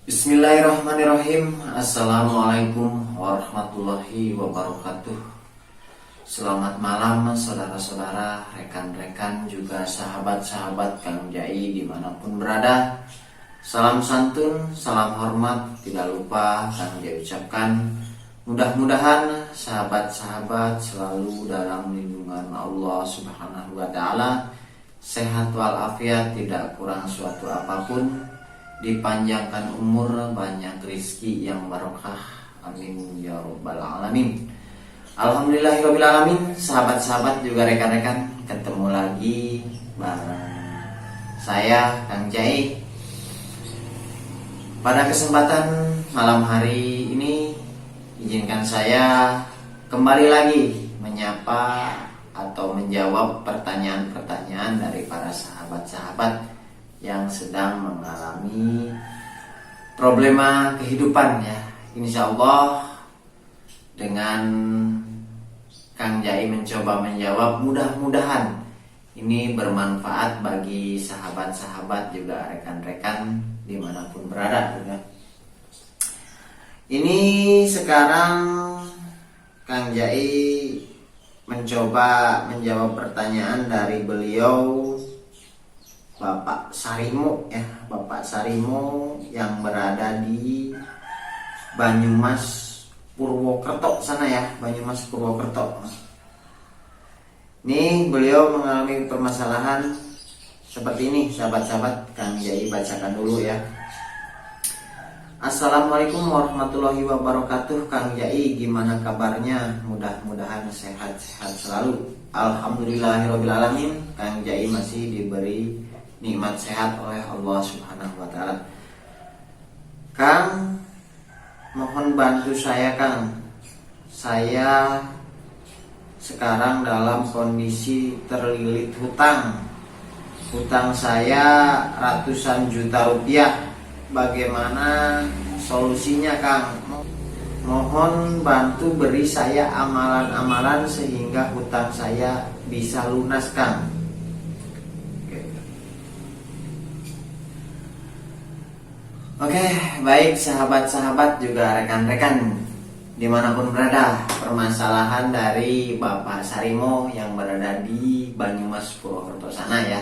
Bismillahirrahmanirrahim. Assalamualaikum warahmatullahi wabarakatuh. Selamat malam saudara-saudara, rekan-rekan, juga sahabat-sahabat Kang Jai dimanapun berada. Salam santun, salam hormat, tidak lupa Kang Jai ucapkan. Mudah-mudahan sahabat-sahabat selalu dalam lindungan Allah Subhanahu wa Ta'ala, sehat walafiat, tidak kurang suatu apapun, dipanjangkan umur, banyak rizki yang barokah, amin ya rabbal alamin. Alhamdulillahirabbil alamin. Sahabat-sahabat juga rekan-rekan, ketemu lagi bareng saya Kang Jai. Pada kesempatan malam hari ini, izinkan saya kembali lagi menyapa atau menjawab pertanyaan-pertanyaan dari para sahabat-sahabat yang sedang mengalami problema kehidupan ya. Insya Allah dengan Kang Jai mencoba menjawab, mudah-mudahan ini bermanfaat bagi sahabat-sahabat juga rekan-rekan dimanapun berada juga. Ini sekarang Kang Jai mencoba menjawab pertanyaan dari beliau Bapak Sarimo ya, Bapak Sarimo yang berada di Banyumas Purwokerto sana ya, Banyumas Purwokerto. Ini beliau mengalami permasalahan seperti ini, sahabat-sahabat. Kang Jai bacakan dulu ya. Assalamualaikum warahmatullahi wabarakatuh. Kang Jai, gimana kabarnya? Mudah-mudahan sehat-sehat selalu. Alhamdulillahirabbil alamin. Kang Jai masih diberi nikmat sehat oleh Allah Subhanahu wa Ta'ala. Kang, mohon bantu saya Kang. Saya sekarang dalam kondisi terlilit hutang. Hutang saya ratusan juta rupiah. Bagaimana solusinya Kang? Mohon bantu beri saya amalan-amalan sehingga hutang saya bisa lunas Kang. Oke, baik sahabat-sahabat juga rekan-rekan dimanapun berada, permasalahan dari Bapak Sarimo yang berada di Banyumas Purwokerto sana ya.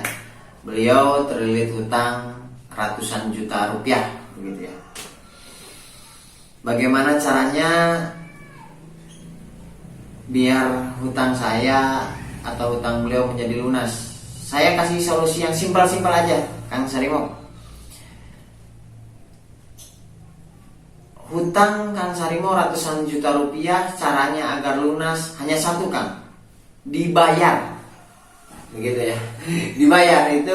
Beliau terlilit hutang ratusan juta rupiah begitu ya. Bagaimana caranya biar hutang saya atau hutang beliau menjadi lunas? Saya kasih solusi yang simpel-simpel aja Kang Sarimo. Hutang Kang Sarimo ratusan juta rupiah, caranya agar lunas hanya satu Kang, dibayar. Begitu ya. Dibayar itu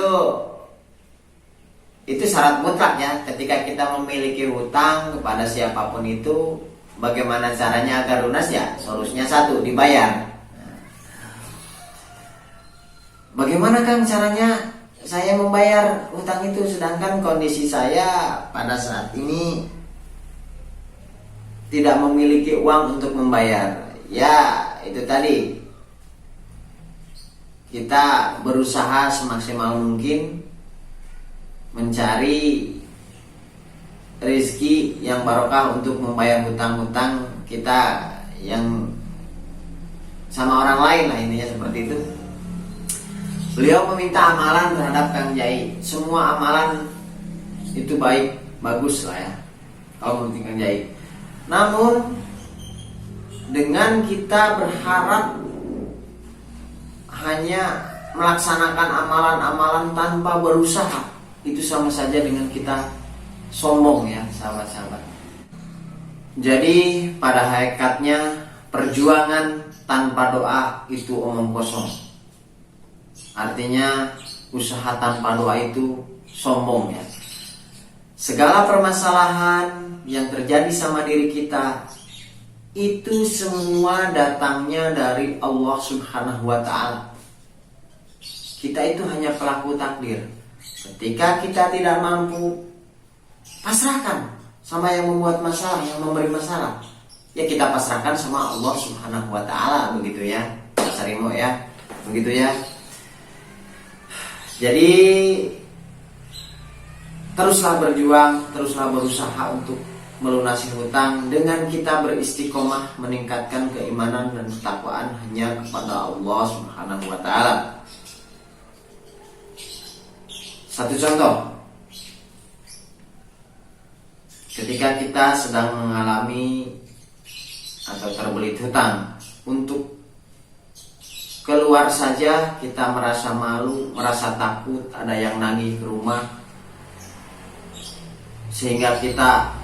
syarat mutlak ya. Ketika kita memiliki hutang kepada siapapun itu, bagaimana caranya agar lunas ya? Solusinya satu, dibayar. Bagaimana Kang caranya saya membayar hutang itu sedangkan kondisi saya pada saat ini tidak memiliki uang untuk membayar? Ya, itu tadi. Kita berusaha semaksimal mungkin mencari rezeki yang barokah untuk membayar hutang-hutang kita yang sama orang lain lah, intinya seperti itu. Beliau meminta amalan terhadap Kang Jai. Semua amalan itu baik, bagus lah ya kalau menurut Kang Jai. Namun dengan kita berharap hanya melaksanakan amalan-amalan tanpa berusaha, itu sama saja dengan kita sombong ya sahabat-sahabat. Jadi pada hakikatnya perjuangan tanpa doa itu omong kosong. Artinya usaha tanpa doa itu sombong ya. Segala permasalahan yang terjadi sama diri kita itu semua datangnya dari Allah Subhanahu wa Ta'ala. Kita itu hanya pelaku takdir. Ketika kita tidak mampu, pasrahkan sama yang membuat masalah, yang memberi masalah. Ya kita pasrahkan sama Allah Subhanahu wa Ta'ala, begitu ya Pak Sarimo ya. Begitu ya. Jadi teruslah berjuang, teruslah berusaha untuk melunasi hutang dengan kita beristiqomah meningkatkan keimanan dan ketakwaan hanya kepada Allah Subhanahu wa taala. Satu contoh, ketika kita sedang mengalami atau terbelit hutang, untuk keluar saja kita merasa malu, merasa takut, ada yang nagih ke rumah, sehingga kita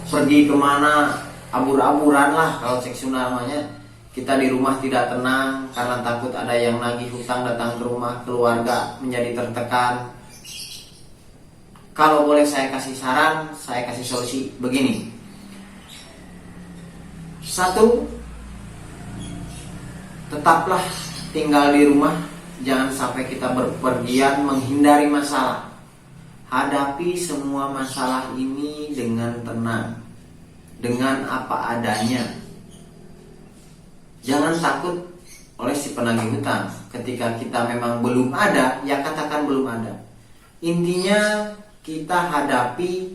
pergi kemana abur-aburan lah kalau cek namanya. Kita di rumah tidak tenang karena takut ada yang nagih hutang datang ke rumah, keluarga menjadi tertekan. Kalau boleh saya kasih saran, saya kasih solusi begini. Satu, tetaplah tinggal di rumah, jangan sampai kita berpergian menghindari masalah. Hadapi semua masalah ini dengan tenang, dengan apa adanya. Jangan takut oleh si penagih hutang. Ketika kita memang belum ada, ya katakan belum ada. Intinya kita hadapi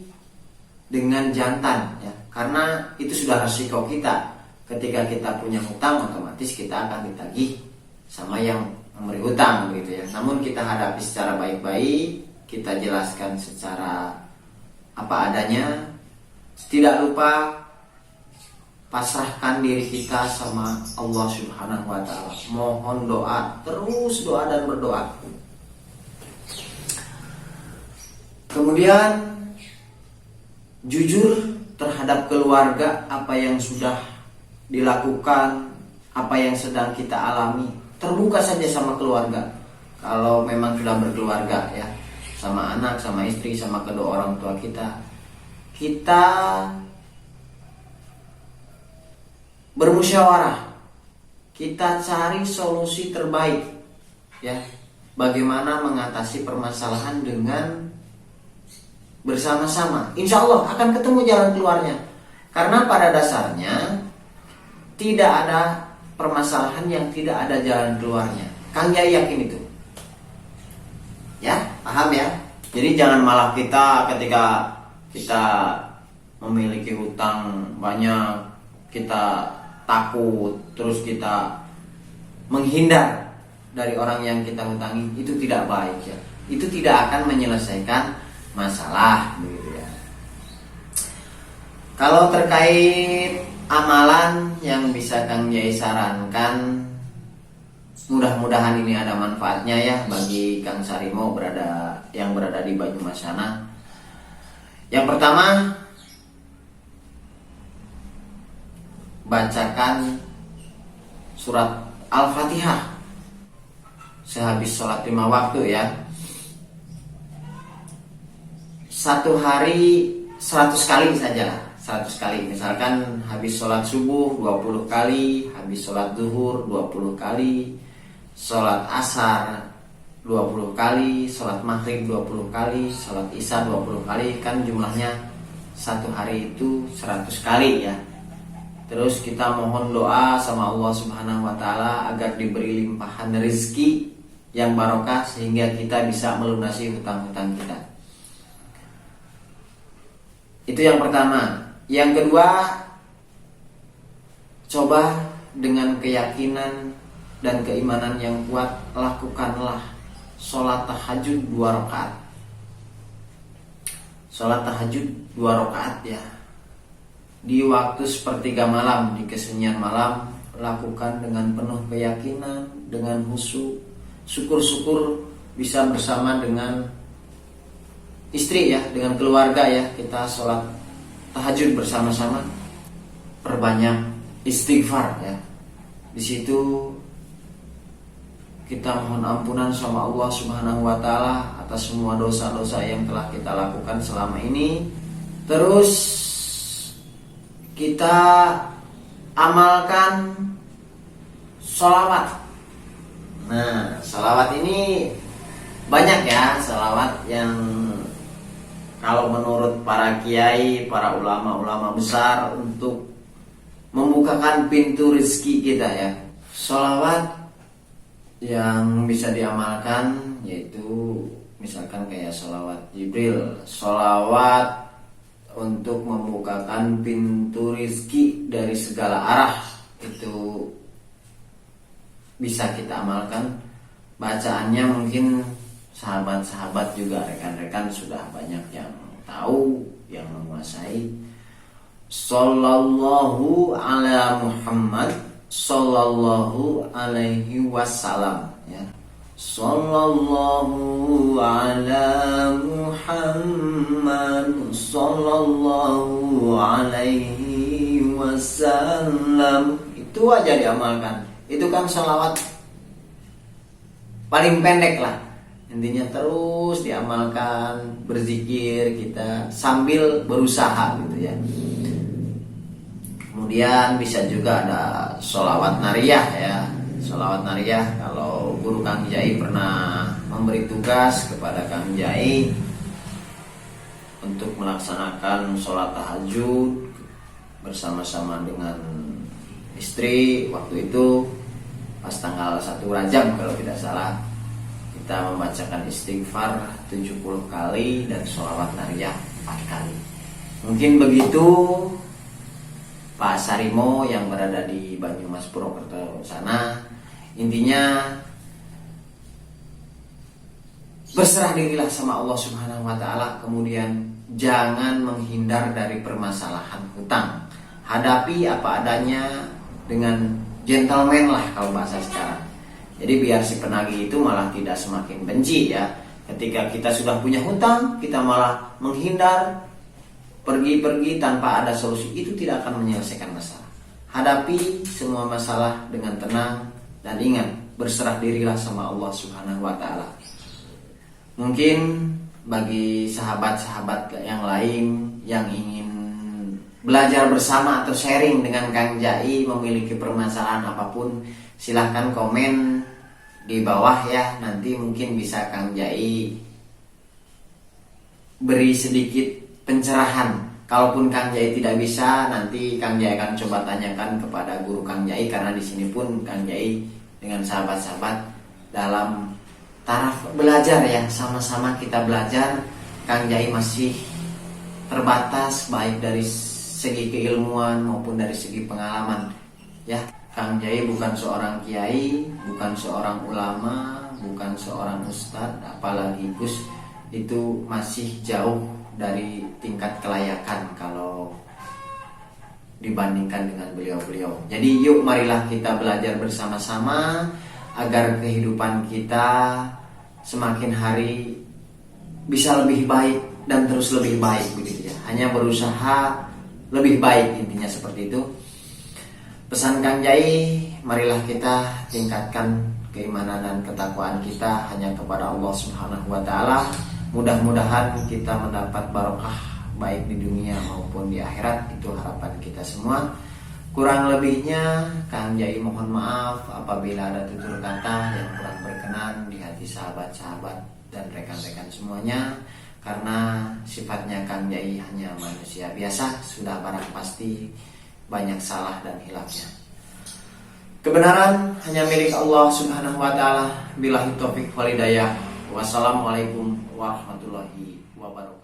dengan jantan, ya, karena itu sudah resiko kita. Ketika kita punya hutang, otomatis kita akan ditagih sama yang memberi hutang, begitu ya. Namun kita hadapi secara baik-baik. Kita jelaskan secara apa adanya. Tidak lupa pasrahkan diri kita sama Allah Subhanahu wa taala. Mohon doa, terus doa dan berdoa. Kemudian jujur terhadap keluarga, apa yang sudah dilakukan, apa yang sedang kita alami. Terbuka saja sama keluarga. Kalau memang sudah berkeluarga, ya, sama anak, sama istri, sama kedua orang tua kita. Kita bermusyawarah. Kita cari solusi terbaik, ya. Bagaimana mengatasi permasalahan dengan bersama-sama. Insya Allah akan ketemu jalan keluarnya. Karena pada dasarnya tidak ada permasalahan yang tidak ada jalan keluarnya. Kang Yai yakin itu. Ya, paham ya? Jadi jangan malah kita ketika kita memiliki hutang banyak, kita takut, terus kita menghindar dari orang yang kita hutangi. Itu tidak baik, ya. Itu tidak akan menyelesaikan masalah, begitu ya. Kalau terkait amalan yang bisa Kang Yai sarankan, mudah-mudahan ini ada manfaatnya ya bagi Kang Sarimo yang berada di Banyumas sana. Yang pertama, bacakan surat Al-Fatihah sehabis sholat 5 waktu ya. Satu hari 100 kali saja, 100 kali. Misalkan habis sholat subuh 20 kali, habis sholat zuhur 20 kali, sholat asar 20 kali, sholat maghrib 20 kali, sholat isya 20 kali. Kan jumlahnya satu hari itu 100 kali ya. Terus kita mohon doa sama Allah Subhanahu wa taala agar diberi limpahan rezeki yang barokah sehingga kita bisa melunasi hutang-hutang kita. Itu yang pertama. Yang kedua, coba dengan keyakinan dan keimanan yang kuat, lakukanlah sholat tahajud 2 rakaat. Sholat tahajud 2 rakaat ya. Di waktu sepertiga malam, di kesunyian malam, lakukan dengan penuh keyakinan, dengan khusyuk. Syukur-syukur bisa bersama dengan istri ya, dengan keluarga ya. Kita sholat tahajud bersama-sama. Perbanyak istighfar ya. Di situ kita mohon ampunan sama Allah Subhanahu wa taala atas semua dosa-dosa yang telah kita lakukan selama ini. Terus kita amalkan sholawat. Nah, sholawat ini banyak ya, sholawat yang kalau menurut para kiai, para ulama-ulama besar untuk membukakan pintu rezeki kita ya. Sholawat yang bisa diamalkan yaitu misalkan kayak sholawat Jibril, sholawat untuk membukakan pintu rizki dari segala arah, itu bisa kita amalkan. Bacaannya mungkin sahabat-sahabat juga, rekan-rekan sudah banyak yang tahu, yang menguasai. Sallallahu ala Muhammad, sallallahu alaihi wasallam, ya. Sallallahu ala Muhammad, sallallahu alaihi wasallam. Itu aja diamalkan. Itu kan sholawat paling pendek lah. Intinya terus diamalkan, berzikir kita sambil berusaha gitu ya. Kemudian bisa juga ada sholawat nariyah ya. Sholawat nariyah, kalau Guru Kang Jai pernah memberi tugas kepada Kang Jai untuk melaksanakan sholat tahajud bersama-sama dengan istri. Waktu itu pas tanggal 1 Rajab kalau tidak salah, kita membacakan istighfar 70 kali dan sholawat nariyah 4 kali. Mungkin begitu Pak Sarimo yang berada di Banyumas Purwokerto sana. Intinya berserah dirilah sama Allah Subhanahu wa taala, kemudian jangan menghindar dari permasalahan hutang. Hadapi apa adanya dengan gentleman lah kalau bahasa sekarang. Jadi biar si penagih itu malah tidak semakin benci ya. Ketika kita sudah punya hutang, kita malah menghindar, pergi-pergi tanpa ada solusi, itu tidak akan menyelesaikan masalah. Hadapi semua masalah dengan tenang dan ingat, berserah dirilah sama Allah Subhanahu wa taala. Mungkin bagi sahabat-sahabat yang lain yang ingin belajar bersama atau sharing dengan Kang Jai, memiliki permasalahan apapun, silahkan komen di bawah ya. Nanti mungkin bisa Kang Jai beri sedikit pencerahan. Kalaupun Kang Jai tidak bisa, nanti Kang Jai akan coba tanyakan kepada Guru Kang Jai, karena di sini pun Kang Jai dengan sahabat-sahabat dalam taraf belajar ya, sama-sama kita belajar. Kang Jai masih terbatas baik dari segi keilmuan maupun dari segi pengalaman ya. Kang Jai bukan seorang kiai, bukan seorang ulama, bukan seorang ustadz, apalagi Gus. Itu masih jauh dari tingkat kelayakan kalau dibandingkan dengan beliau-beliau. Jadi yuk marilah kita belajar bersama-sama agar kehidupan kita semakin hari bisa lebih baik dan terus lebih baik begitu ya. Hanya berusaha lebih baik, intinya seperti itu. Pesan Kang Jai, marilah kita tingkatkan keimanan dan ketakwaan kita hanya kepada Allah Subhanahu wa taala. Mudah-mudahan kita mendapat barokah baik di dunia maupun di akhirat. Itu harapan kita semua. Kurang lebihnya Kang Jai mohon maaf apabila ada tutur kata yang kurang berkenan di hati sahabat-sahabat dan rekan-rekan semuanya, karena sifatnya Kang Jai hanya manusia biasa, sudah barang pasti banyak salah dan hilafnya. Kebenaran hanya milik Allah Subhanahu wa taala. Billahi taufik wal hidayah. Wassalamualaikum warahmatullahi wabarakatuh.